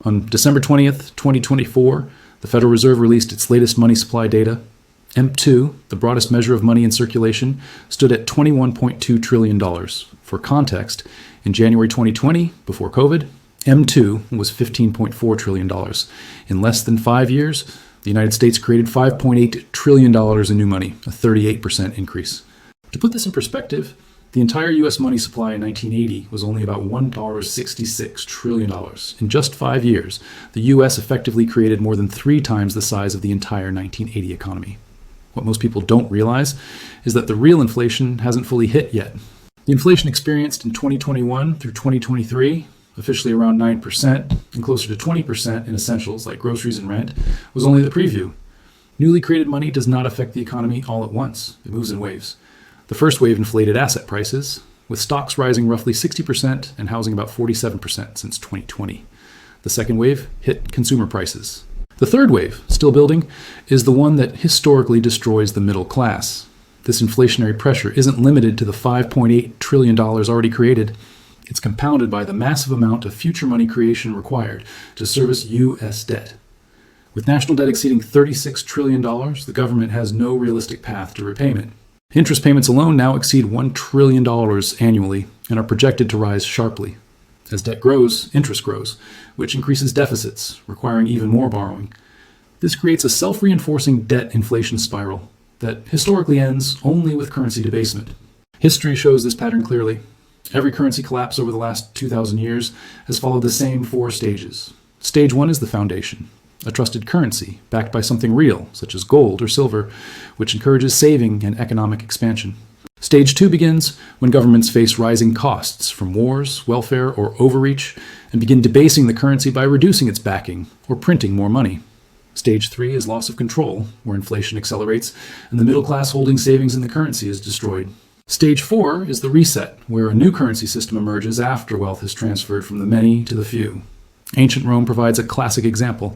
On December 20th, 2024, the Federal Reserve released its latest money supply data. M2, the broadest measure of money in circulation, stood at $21.2 trillion. For context, in January 2020, before COVID, M2 was $15.4 trillion. In less than 5 years, the United States created $5.8 trillion in new money, a 38% increase. To put this in perspective, the entire U.S. money supply in 1980 was only about $1.66 trillion. In just 5 years, the U.S. effectively created more than 3 times the size of the entire 1980 economy. What most people don't realize is that the real inflation hasn't fully hit yet. The inflation experienced in 2021 through 2023, officially around 9% and closer to 20% in essentials like groceries and rent, was only the preview. Newly created money does not affect the economy all at once. It moves in waves. The first wave inflated asset prices, with stocks rising roughly 60% and housing about 47% since 2020. The second wave hit consumer prices. The third wave, still building, is the one that historically destroys the middle class. This inflationary pressure isn't limited to the $5.8 trillion already created. It's compounded by the massive amount of future money creation required to service U.S. debt. With national debt exceeding $36 trillion, the government has no realistic path to repayment. Interest payments alone now exceed $1 trillion annually and are projected to rise sharply. As debt grows, interest grows, which increases deficits, requiring even more borrowing. This creates a self-reinforcing debt inflation spiral that historically ends only with currency debasement. History shows this pattern clearly. Every currency collapse over the last 2,000 years has followed the same 4 stages. Stage 1 is the foundation, a trusted currency backed by something real, such as gold or silver, which encourages saving and economic expansion. Stage 2 begins when governments face rising costs from wars, welfare, or overreach, and begin debasing the currency by reducing its backing or printing more money. Stage 3 is loss of control, where inflation accelerates and the middle class holding savings in the currency is destroyed. Stage 4 is the reset, where a new currency system emerges after wealth is transferred from the many to the few. Ancient Rome provides a classic example.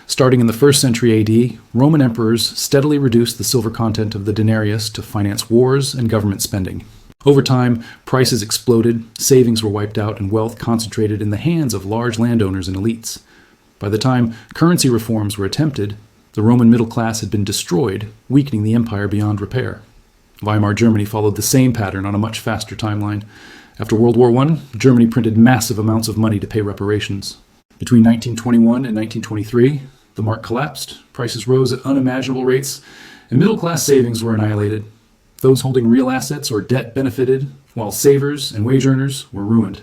Starting in the 1st century AD, Roman emperors steadily reduced the silver content of the denarius to finance wars and government spending. Over time, prices exploded, savings were wiped out, and wealth concentrated in the hands of large landowners and elites. By the time currency reforms were attempted, the Roman middle class had been destroyed, weakening the empire beyond repair. Weimar Germany followed the same pattern on a much faster timeline. After World War I, Germany printed massive amounts of money to pay reparations. Between 1921 and 1923, the mark collapsed, prices rose at unimaginable rates, and middle-class savings were annihilated. Those holding real assets or debt benefited, while savers and wage earners were ruined.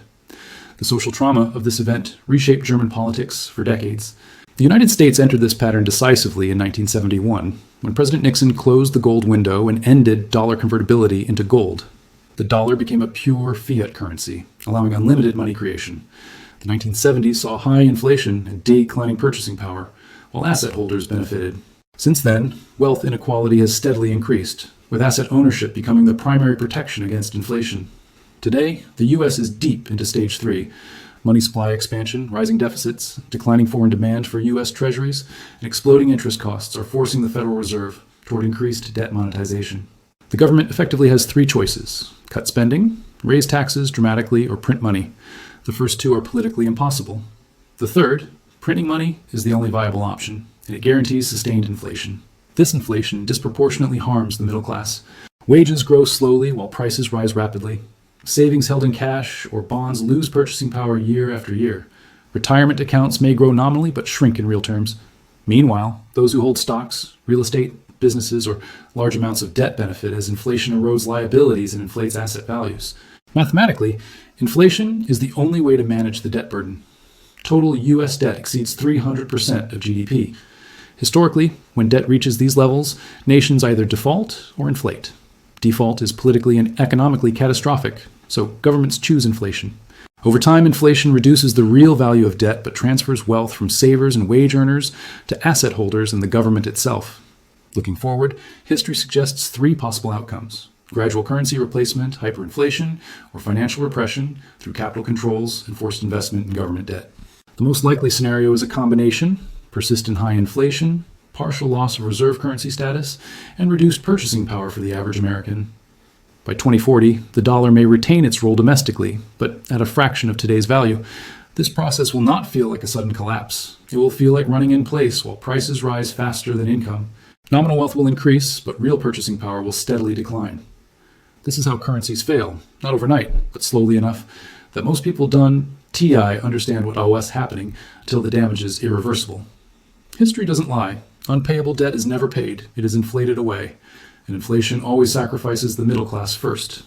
The social trauma of this event reshaped German politics for decades. The United States entered this pattern decisively in 1971, when President Nixon closed the gold window and ended dollar convertibility into gold. The dollar became a pure fiat currency, allowing unlimited money creation. The 1970s saw high inflation and declining purchasing power, while asset holders benefited. Since then, wealth inequality has steadily increased, with asset ownership becoming the primary protection against inflation. Today, the U.S. is deep into Stage 3. Money supply expansion, rising deficits, declining foreign demand for U.S. treasuries, and exploding interest costs are forcing the Federal Reserve toward increased debt monetization. The government effectively has 3 choices: cut spending, raise taxes dramatically, or print money. The first 2 are politically impossible. The third, printing money, is the only viable option, and it guarantees sustained inflation. This inflation disproportionately harms the middle class. Wages grow slowly while prices rise rapidly. Savings held in cash or bonds lose purchasing power year after year. Retirement accounts may grow nominally but shrink in real terms. Meanwhile, those who hold stocks, real estate, businesses, or large amounts of debt benefit as inflation erodes liabilities and inflates asset values. Mathematically, inflation is the only way to manage the debt burden. Total U.S. debt exceeds 300% of GDP. Historically, when debt reaches these levels, nations either default or inflate. Default is politically and economically catastrophic, so governments choose inflation. Over time, inflation reduces the real value of debt but transfers wealth from savers and wage earners to asset holders and the government itself. Looking forward, history suggests 3 possible outcomes: gradual currency replacement, hyperinflation, or financial repression through capital controls and forced investment in government debt. The most likely scenario is a combination: persistent high inflation, partial loss of reserve currency status, and reduced purchasing power for the average American. By 2040, the dollar may retain its role domestically, but at a fraction of today's value. This process will not feel like a sudden collapse. It will feel like running in place while prices rise faster than income. Nominal wealth will increase, but real purchasing power will steadily decline. This is how currencies fail, not overnight, but slowly enough that most people done TI understand what OS happening until the damage is irreversible. History doesn't lie. Unpayable debt is never paid. It is inflated away. And inflation always sacrifices the middle class first.